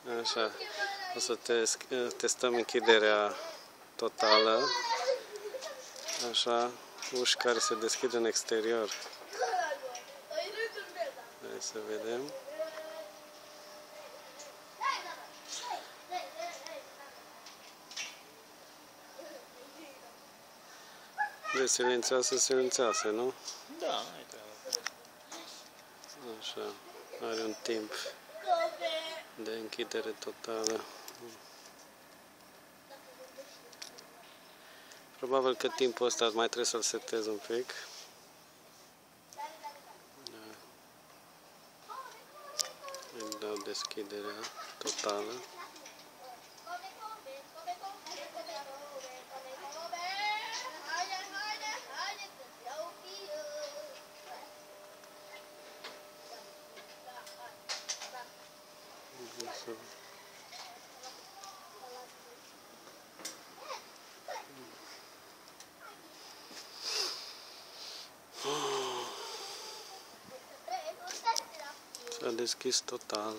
Așa, o să testăm închiderea totală. Așa, uși care se deschid în exterior. Hai să vedem. De silențioasă, nu? Da, ai treabă. Așa, are un timp de închidere totală. Probabil că timpul ăsta mai trebuie să-l setez un pic. Da. Îi dau deschiderea totală. S-a deschis total.